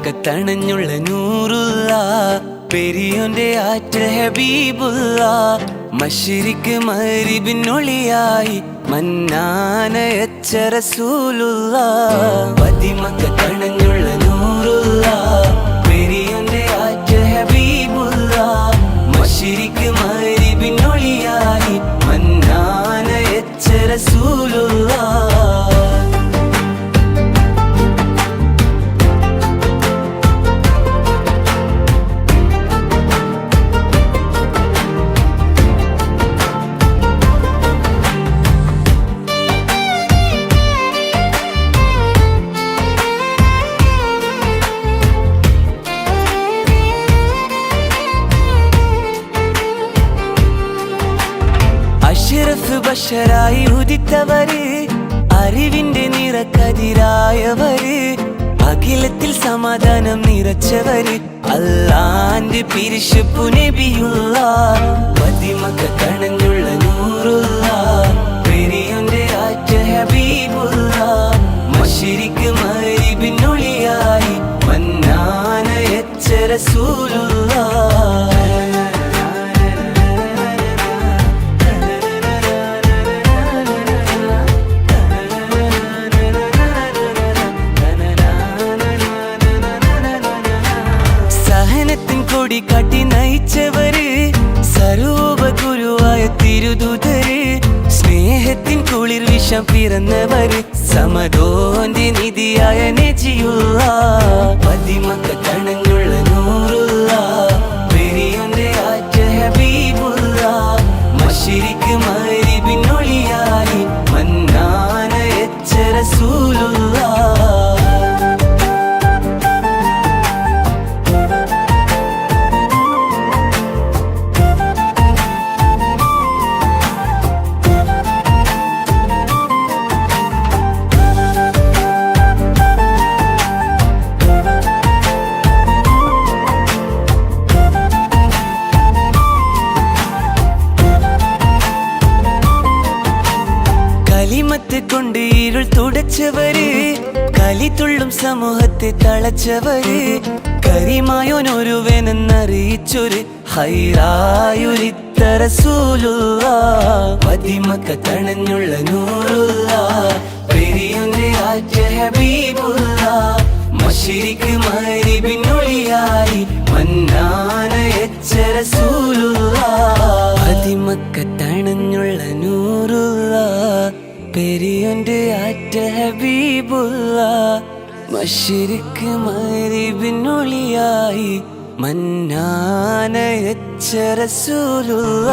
പതിമക്കത്തണഞ്ഞുള്ള നൂറുള്ള പെരിയോന്റെ ആറ്റൽ ഹബീബുള്ള മശ്രിക്ക് മഗ്രിബിനൊളിയായി മന്നാനയച്ച റസൂലുള്ള പതിമക്കത്തണഞ്ഞുള്ള നൂറുള്ള പെരിയോന്റെ ആറ്റൽ ഹബീബുള്ള മശ്രിക്ക് മഗ്രിബിനൊളിയായി മന്നാനയച്ച റസൂലുള്ള അഷ്റഫ് ബഷറായി ഉദിത്തവര് അറിവിന്റെ നിറക്കതിരായവര് അഖിലത്തിൽ സമാധാനം നിറച്ചവര് അല്ലാന്റെ പിരിശപ്പു നബിയുള്ള പതിമക്കത്തണഞ്ഞുള്ള നൂറുള്ള പെരിയോന്റെ ആറ്റൽ ഹബീബുള്ള മശ്രിക്ക് മഗ്രിബിനൊളിയായി മന്നാനയച്ച റസൂലുള്ള കൊടി കാട്ടി നയിച്ചവര് സർവ ഗുരുവായ തിരുദൂതര് സ്നേഹത്തിൻ കുളിർ വിഷം പിറന്നവര് സമദോന്റെ നിധിയായ നജിയുള്ള പതിമക്കത്തണഞ്ഞുള്ള നൂറുള്ള പെരിയോന്റെ ആറ്റൽ ഹബീബുള്ള മശ്രിക്ക് മഗ്രിബിനൊളിയായി മന്നാനയച്ച റസൂലുള്ള കലിമത്ത് കൊണ്ട് ഇരുൾ തുടച്ചവര് കലിതുള്ളും സമൂഹത്തെ തളച്ചവര് കരിമായോനൊരുവനെന്നറിയിച്ചൊരു ഹൈറായൊരിത്ത റസൂലുള്ള പതിമക്കത്തണഞ്ഞുള്ള നൂറുള്ള പെരിയോന്റെ ആറ്റൽ ഹബീബുള്ള മശ്രിക്ക് മഗ്രിബിനൊളിയായി മന്നാനയച്ച റസൂലുള്ള പതിമക്കത്തണഞ്ഞുള്ള നൂറുള്ള പെരിയോന്റെ ആറ്റൽ ഹബീബുള്ള മശ്രിക്ക് മഗ്രിബിനൊളിയായി മന്നാനയച്ച റസൂലുള്ള